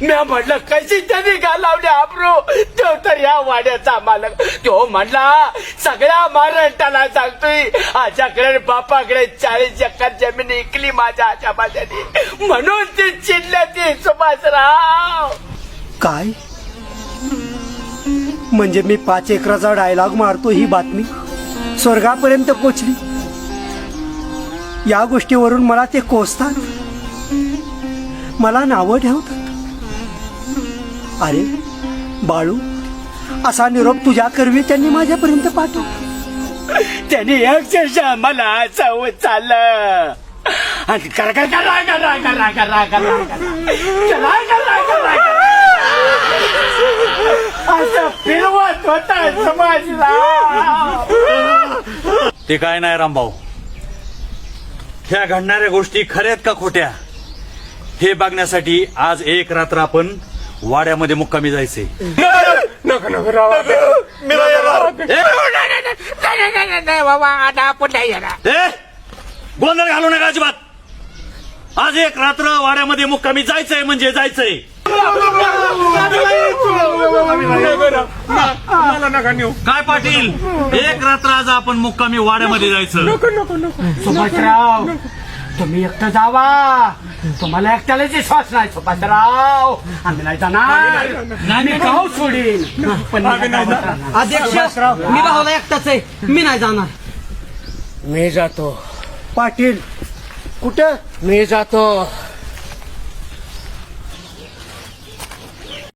मी म्हटलं कशी त्यांनी घालावली आबरू तो तर या वाड्याचा मालक तो म्हणला सगळ्या महाराष्ट्राला सांगतोय आच्याकडे बापाकडे 40 एकर जमीन इकली माझ्या आच्या माझ्याने म्हणून ती चिडल्या ती सुभाषराव. काय म्हणजे मी 5 एकराचा डायलॉग मारतो ही बातमी स्वर्गापर्यंत पोचली. या गोष्टीवरून मला ते कोसतात, मला नावं ठेवतात. अरे बाळू, असा निरोप तुझ्या करवी त्यांनी माझ्यापर्यंत पाठवला. त्यांनी अक्षरशः मला असं चाललं आणि करा करा करा करा करा करा करा करा करा करा असं फिरवत होता समाजला. ते काय नाही रामभाऊ, ह्या घडणाऱ्या गोष्टी खऱ्यात का खोट्या हे बघण्यासाठी आज एक रात्र आपण वाड्यामध्ये मुक्कामी जायचे. नको नको राव नाही बाबा आता आपण नाही येणार. गोंधळ घालू नका अजिबात. आज एक रात्र वाड्यामध्ये मुक्कामी जायचंय म्हणजे जायचंय. मला नका नेऊ. काय पाटील, एक रात्र आज आपण मुक्कामी वाड्यामध्ये जायचं. नको नको नको सुभाषराव तुम्ही एकटं जावा, तुम्हाला एकट्यालाच विश्वास नाही सुभाषराव. आम्ही नाही जाणार, मी गाव सोडीन पण मी गावात राहणार. अध्यक्ष मी भाऊला एकटाच आहे, मी नाही जाणार. मी जातो पाटील कुठं? मी जातो